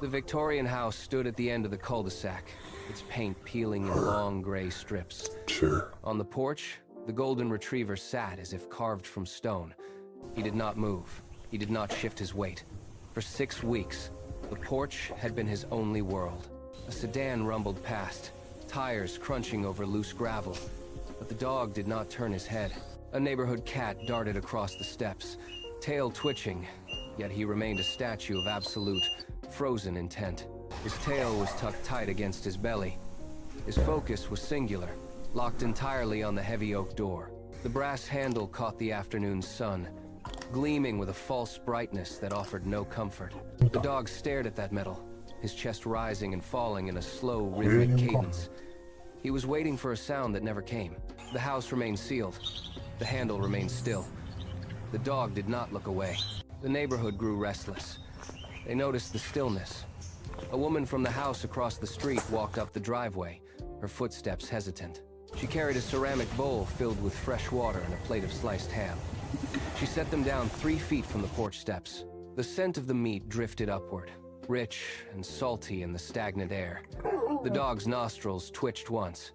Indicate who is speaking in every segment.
Speaker 1: The Victorian house stood at the end of the cul-de-sac, its paint peeling in long gray strips.
Speaker 2: Sure.
Speaker 1: On the porch, the golden retriever sat as if carved from stone. He did not move. He did not shift his weight. For 6 weeks, the porch had been his only world. A sedan rumbled past, tires crunching over loose gravel, but the dog did not turn his head. A neighborhood cat darted across the steps, tail twitching, yet he remained a statue of absolute, frozen intent. His tail was tucked tight against his belly. His focus was singular, locked entirely on the heavy oak door. The brass handle caught the afternoon sun, gleaming with a false brightness that offered no comfort. The dog stared at that metal, his chest rising and falling in a slow, rhythmic cadence. He was waiting for a sound that never came. The house remained sealed. The handle remained still. The dog did not look away. The neighborhood grew restless. They noticed the stillness. A woman from the house across the street walked up the driveway, her footsteps hesitant. She carried a ceramic bowl filled with fresh water and a plate of sliced ham. She set them down 3 feet from the porch steps. The scent of the meat drifted upward, rich and salty in the stagnant air. The dog's nostrils twitched once,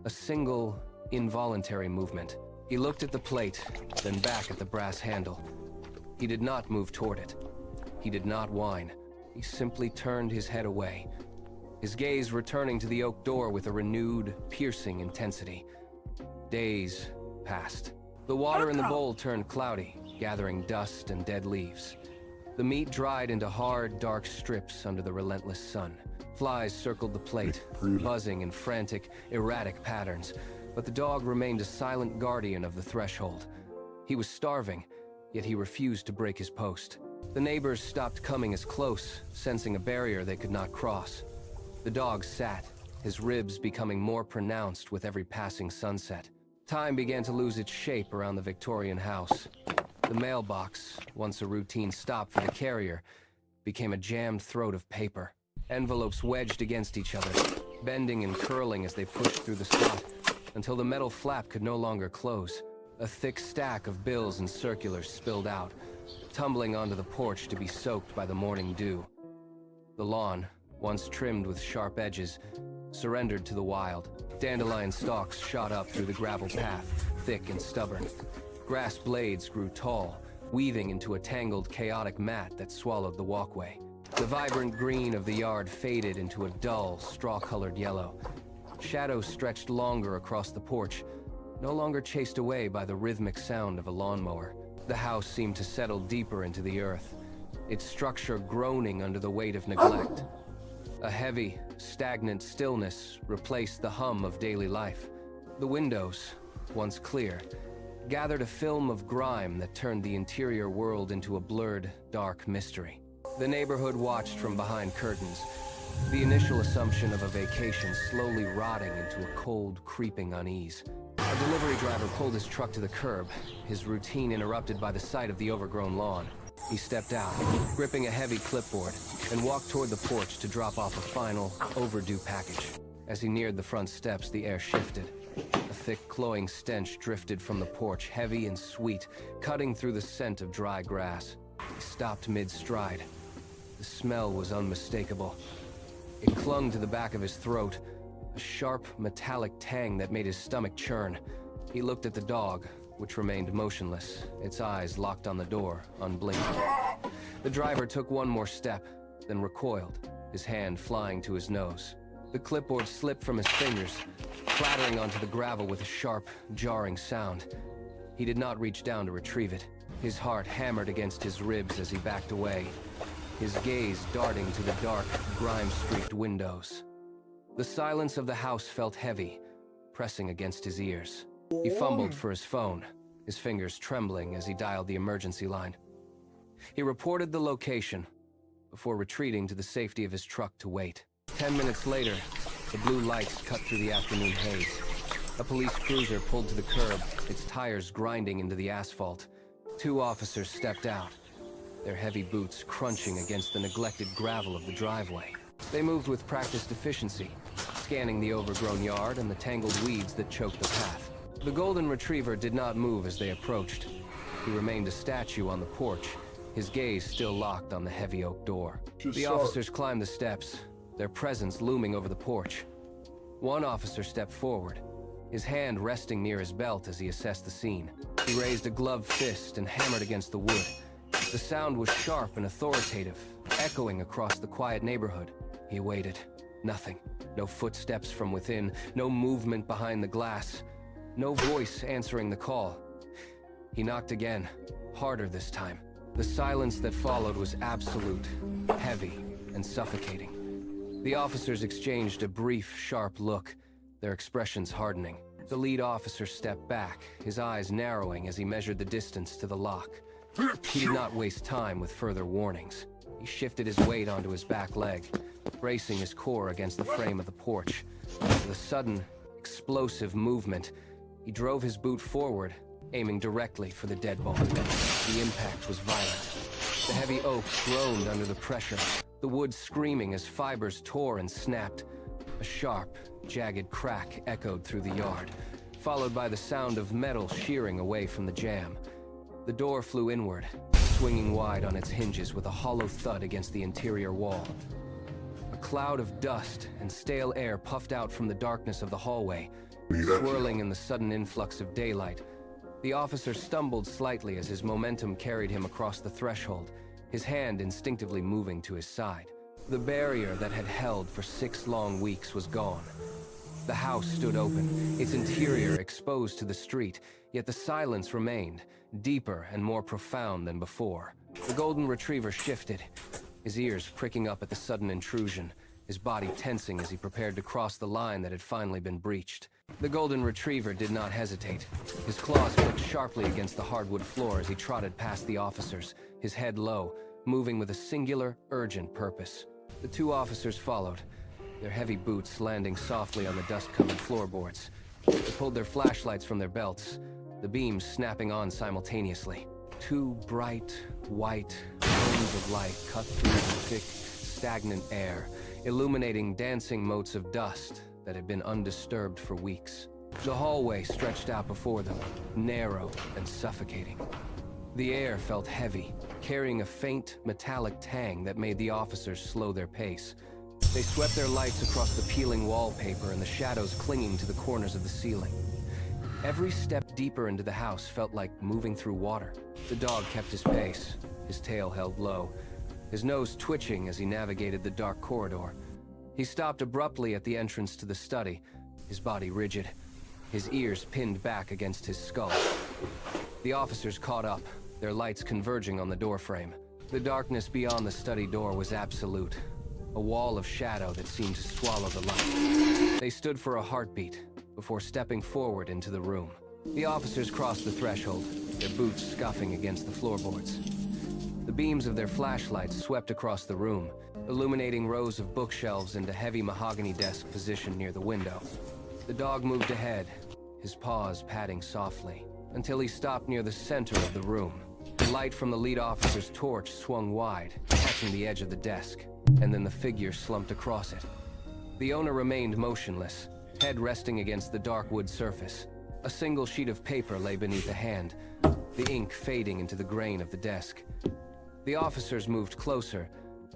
Speaker 1: a single, involuntary movement. He looked at the plate, then back at the brass handle. He did not move toward it. He did not whine. He simply turned his head away, his gaze returning to the oak door with a renewed, piercing intensity. Days passed. The water in the bowl turned cloudy, gathering dust and dead leaves. The meat dried into hard, dark strips under the relentless sun. Flies circled the plate, buzzing in frantic, erratic patterns, but the dog remained a silent guardian of the threshold. He was starving, yet he refused to break his post. The neighbors stopped coming as close, sensing a barrier they could not cross. The dog sat, his ribs becoming more pronounced with every passing sunset. Time began to lose its shape around the Victorian house. The mailbox, once a routine stop for the carrier, became a jammed throat of paper. Envelopes wedged against each other, bending and curling as they pushed through the slot, until the metal flap could no longer close. A thick stack of bills and circulars spilled out, tumbling onto the porch to be soaked by the morning dew. The lawn, once trimmed with sharp edges, surrendered to the wild. Dandelion stalks shot up through the gravel path, thick and stubborn. Grass blades grew tall, weaving into a tangled, chaotic mat that swallowed the walkway. The vibrant green of the yard faded into a dull, straw-colored yellow. Shadows stretched longer across the porch, no longer chased away by the rhythmic sound of a lawnmower. The house seemed to settle deeper into the earth, its structure groaning under the weight of neglect. A heavy, stagnant stillness replaced the hum of daily life. The windows, once clear, gathered a film of grime that turned the interior world into a blurred, dark mystery. The neighborhood watched from behind curtains, the initial assumption of a vacation slowly rotting into a cold, creeping unease. A delivery driver pulled his truck to the curb, his routine interrupted by the sight of the overgrown lawn. He stepped out, gripping a heavy clipboard, and walked toward the porch to drop off a final, overdue package. As he neared the front steps, the air shifted. A thick, cloying stench drifted from the porch, heavy and sweet, cutting through the scent of dry grass. He stopped mid-stride. The smell was unmistakable. It clung to the back of his throat, a sharp, metallic tang that made his stomach churn. He looked at the dog, which remained motionless, its eyes locked on the door, unblinking. The driver took one more step, then recoiled, his hand flying to his nose. The clipboard slipped from his fingers, clattering onto the gravel with a sharp, jarring sound. He did not reach down to retrieve it. His heart hammered against his ribs as he backed away, his gaze darting to the dark, grime-streaked windows. The silence of the house felt heavy, pressing against his ears. He fumbled for his phone, his fingers trembling as he dialed the emergency line. He reported the location, before retreating to the safety of his truck to wait. 10 minutes later, the blue lights cut through the afternoon haze. A police cruiser pulled to the curb, its tires grinding into the asphalt. 2 officers stepped out, their heavy boots crunching against the neglected gravel of the driveway. They moved with practiced efficiency, scanning the overgrown yard and the tangled weeds that choked the path. The golden retriever did not move as they approached. He remained a statue on the porch, his gaze still locked on the heavy oak door.
Speaker 2: Just
Speaker 1: The
Speaker 2: saw it.
Speaker 1: officers climbed the steps, their presence looming over the porch. One officer stepped forward, his hand resting near his belt as he assessed the scene. He raised a gloved fist and hammered against the wood. The sound was sharp and authoritative, echoing across the quiet neighborhood. He waited. Nothing. No footsteps from within, no movement behind the glass, no voice answering the call. He knocked again, harder this time. The silence that followed was absolute, heavy, and suffocating. The officers exchanged a brief, sharp look, their expressions hardening. The lead officer stepped back, his eyes narrowing as he measured the distance to the lock. He did not waste time with further warnings. He shifted his weight onto his back leg, bracing his core against the frame of the porch. With a sudden, explosive movement, he drove his boot forward, aiming directly for the deadbolt. The impact was violent. The heavy oak groaned under the pressure, the wood screaming as fibers tore and snapped. A sharp, jagged crack echoed through the yard, followed by the sound of metal shearing away from the jamb. The door flew inward, swinging wide on its hinges with a hollow thud against the interior wall. A cloud of dust and stale air puffed out from the darkness of the hallway, swirling in the sudden influx of daylight. The officer stumbled slightly as his momentum carried him across the threshold, his hand instinctively moving to his side. The barrier that had held for 6 long weeks was gone. The house stood open, its interior exposed to the street, yet the silence remained, deeper and more profound than before. The golden retriever shifted, his ears pricking up at the sudden intrusion, his body tensing as he prepared to cross the line that had finally been breached. The golden retriever did not hesitate. His claws clicked sharply against the hardwood floor as he trotted past the officers, his head low, moving with a singular, urgent purpose. The 2 officers followed, their heavy boots landing softly on the dust-covered floorboards. They pulled their flashlights from their belts, the beams snapping on simultaneously. 2 bright, white cones of light cut through the thick, stagnant air, illuminating dancing motes of dust that had been undisturbed for weeks. The hallway stretched out before them, narrow and suffocating. The air felt heavy, carrying a faint, metallic tang that made the officers slow their pace. They swept their lights across the peeling wallpaper and the shadows clinging to the corners of the ceiling. Every step deeper into the house felt like moving through water. The dog kept his pace, his tail held low, his nose twitching as he navigated the dark corridor. He stopped abruptly at the entrance to the study, his body rigid, his ears pinned back against his skull. The officers caught up, their lights converging on the doorframe. The darkness beyond the study door was absolute, a wall of shadow that seemed to swallow the light. They stood for a heartbeat before stepping forward into the room. The officers crossed the threshold, their boots scuffing against the floorboards. The beams of their flashlights swept across the room, illuminating rows of bookshelves and a heavy mahogany desk positioned near the window. The dog moved ahead, his paws padding softly, until he stopped near the center of the room. The light from the lead officer's torch swung wide, catching the edge of the desk, and then the figure slumped across it. The owner remained motionless, head resting against the dark wood surface. A single sheet of paper lay beneath a hand, the ink fading into the grain of the desk. The officers moved closer,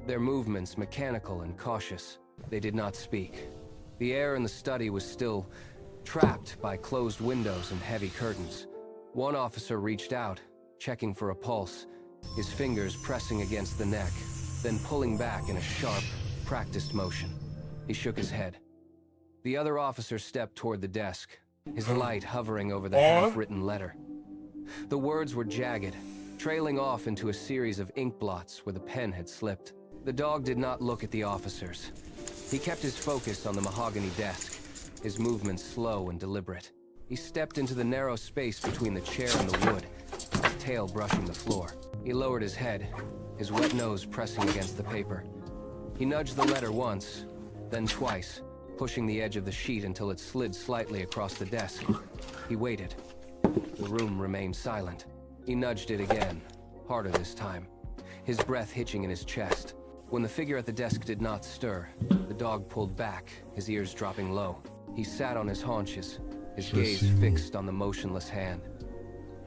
Speaker 1: their movements mechanical and cautious. They did not speak. The air in the study was still trapped by closed windows and heavy curtains. One officer reached out, checking for a pulse, his fingers pressing against the neck, then pulling back in a sharp, practiced motion. He shook his head. The other officer stepped toward the desk, his light hovering over the half-written letter. The words were jagged, trailing off into a series of ink blots where the pen had slipped. The dog did not look at the officers. He kept his focus on the mahogany desk, his movements slow and deliberate. He stepped into the narrow space between the chair and the wood, his tail brushing the floor. He lowered his head, his wet nose pressing against the paper. He nudged the letter once, then twice, pushing the edge of the sheet until it slid slightly across the desk. He waited. The room remained silent. He nudged it again, harder this time, his breath hitching in his chest. When the figure at the desk did not stir, the dog pulled back, his ears dropping low. He sat on his haunches, his gaze fixed on the motionless hand.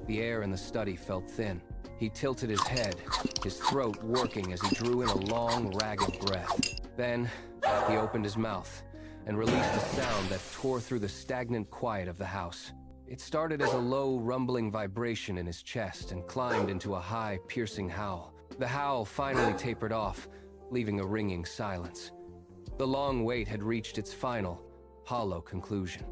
Speaker 1: The air in the study felt thin, He tilted his head, his throat working as he drew in a long, ragged breath. Then, he opened his mouth and released a sound that tore through the stagnant quiet of the house. It started as a low, rumbling vibration in his chest and climbed into a high, piercing howl. The howl finally tapered off, leaving a ringing silence. The long wait had reached its final, hollow conclusion.